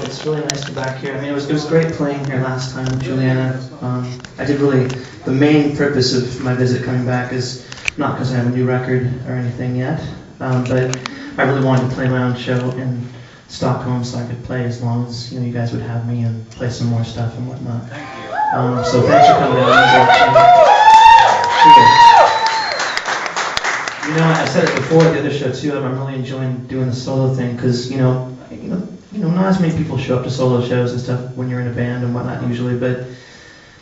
It's really nice to be back here. I mean, it was great playing here last time with Juliana. The main purpose of my visit coming back is not because I have a new record or anything yet, but I really wanted to play my own show in Stockholm so I could play as long as you guys would have me and play some more stuff and whatnot. So thanks for coming down. I said it before at the other show too. I'm really enjoying doing the solo thing because not as many people show up to solo shows and stuff when you're in a band and whatnot usually, but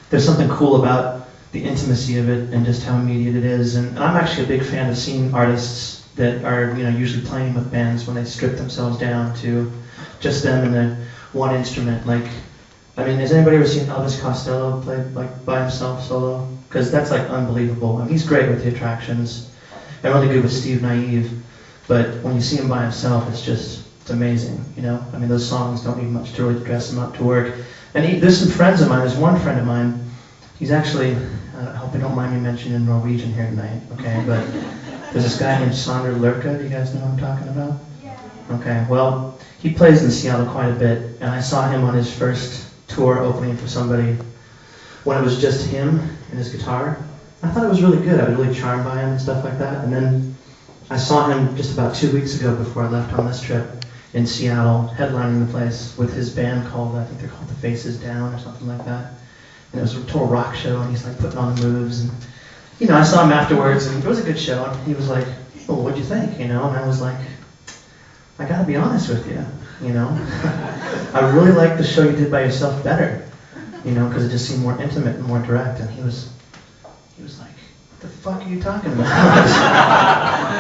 there's something cool about the intimacy of it and just how immediate it is. And I'm actually a big fan of seeing artists that are usually playing with bands when they strip themselves down to just them and the one instrument. Has anybody ever seen Elvis Costello play by himself solo? Because that's unbelievable. I mean, he's great with the Attractions and really good with Steve Naive, but when you see him by himself, it's amazing. Those songs don't need much to really dress him up to work. And there's some friends of mine. There's one friend of mine. He's actually, I hope you don't mind me mentioning Norwegian here tonight, okay? But there's this guy named Sondre Lerche. Do you guys know what I'm talking about? Yeah. Okay, well, he plays in Seattle quite a bit, and I saw him on his first tour opening for somebody when it was just him and his guitar. I thought it was really good. I was really charmed by him and stuff like that. And then I saw him just about 2 weeks ago before I left on this trip in Seattle, headlining the place with his band called, I think they're called The Faces Down or something like that. And it was a total rock show, and he's putting on the moves. And I saw him afterwards, and it was a good show. And he was like, "Well, what'd you think?" And I was like, "I gotta be honest with you, I really liked the show you did by yourself better, because it just seemed more intimate and more direct." And he was like, "What the fuck are you talking about?"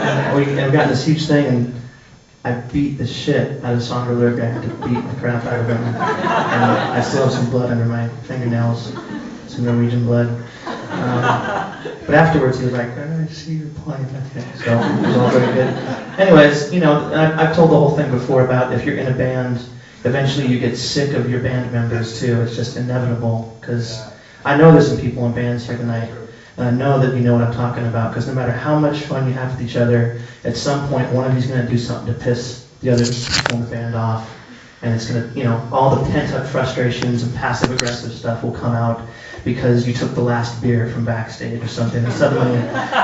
and we got this huge thing, and I beat the shit out of Sondre Lerche. I had to beat the crap out of him. And I still have some blood under my fingernails, some Norwegian blood. But afterwards he was like, "I see you're playing." Okay. So it was all very good. Anyways, I've told the whole thing before about if you're in a band, eventually you get sick of your band members too. It's just inevitable, because I know there's some people in bands here tonight, and I know that you know what I'm talking about, because no matter how much fun you have with each other, at some point one of you's going to do something to piss the other people in the band off, and it's going to, all the pent-up frustrations and passive-aggressive stuff will come out because you took the last beer from backstage or something, and suddenly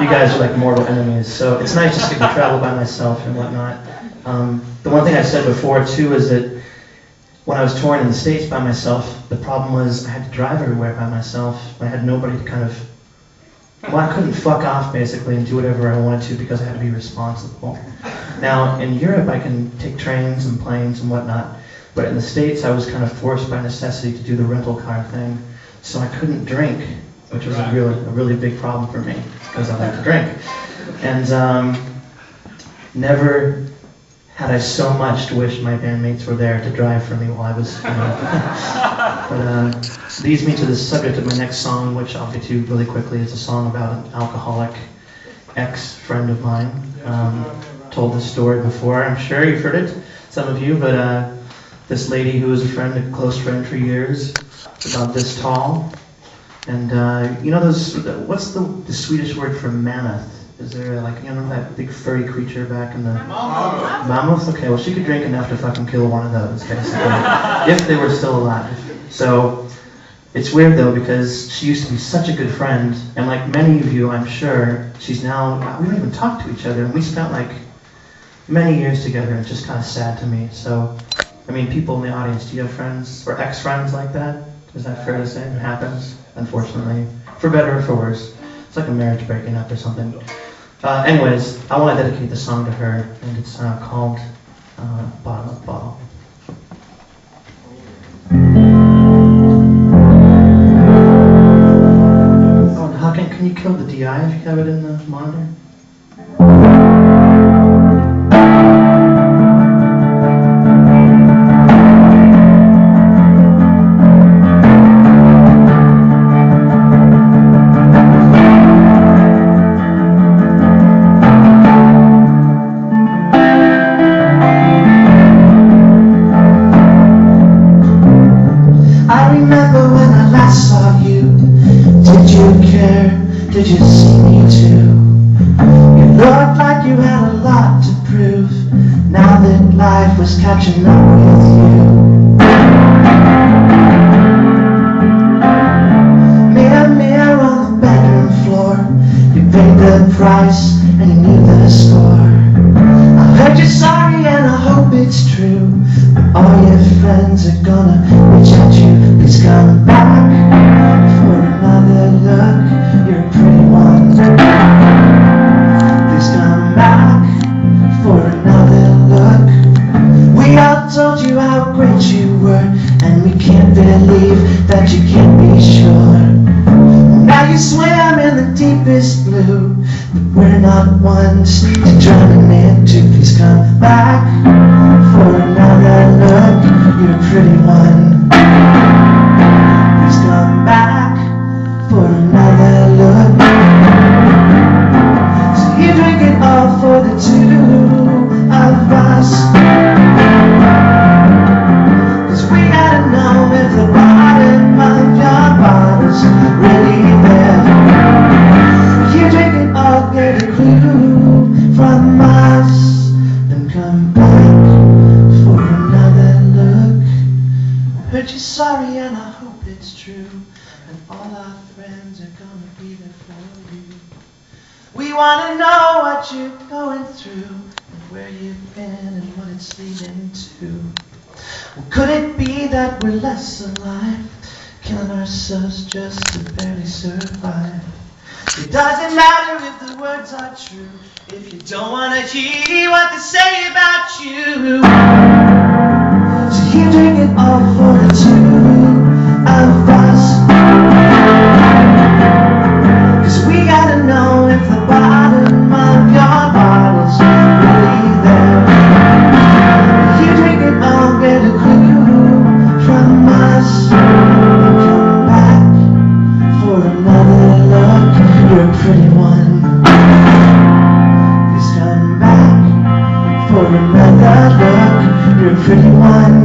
you guys are like mortal enemies. So it's nice just to get to travel by myself and whatnot. The one thing I said before too is that when I was touring in the States by myself, the problem was I had to drive everywhere by myself. I had nobody to I couldn't fuck off basically and do whatever I wanted to because I had to be responsible. Now in Europe I can take trains and planes and whatnot, but in the States I was kind of forced by necessity to do the rental car thing, so I couldn't drink, which was a really big problem for me because I like to drink. And never had I so much to wish my bandmates were there to drive for me while I was, But leads me to the subject of my next song, which I'll get to really quickly. It's a song about an alcoholic ex-friend of mine. Told this story before. I'm sure you've heard it, some of you, but this lady who was a close friend for years, about this tall. And what's the Swedish word for mammoth? Is there that big furry creature back in the... Mammoth? Okay, well she could drink enough to fucking kill one of those, basically, if they were still alive. So, it's weird though, because she used to be such a good friend, and like many of you, I'm sure, she's now... We don't even talk to each other, and we spent many years together, and it's just kind of sad to me. So, people in the audience, do you have friends, or ex-friends like that? Is that fair to say? It happens, unfortunately. For better or for worse. It's like a marriage breaking up or something. Anyways, I want to dedicate the song to her, and it's called Bottom of the Bottle. Oh, and how can you kill the DI if you have it in the monitor? how great you were, and we can't believe that you can't be sure. Now you swim in the deepest blue, but we're not ones to drown into. Please come back for another look. You're a pretty one. Please come back for another look. So you drink it all for the two of us. 'Cause we gotta know if the bottom of your bottle's really there. You drink it all, get a clue from us, then come back for another look. I heard you're sorry and I hope it's true, and all our friends are gonna be there for you. We wanna know what you're going through, and where you've been and what it's leading to. Well, could it be that we're less alive, killing ourselves just to barely survive? It doesn't matter if the words are true, if you don't want to hear what they say about you. So you drink it all for the two of us. 'Cause we gotta know if the bottom of your bottle's really there. You drink it all, get a clue from us. Come back for another look. You're a pretty one. Please come back for another look. You're a pretty one.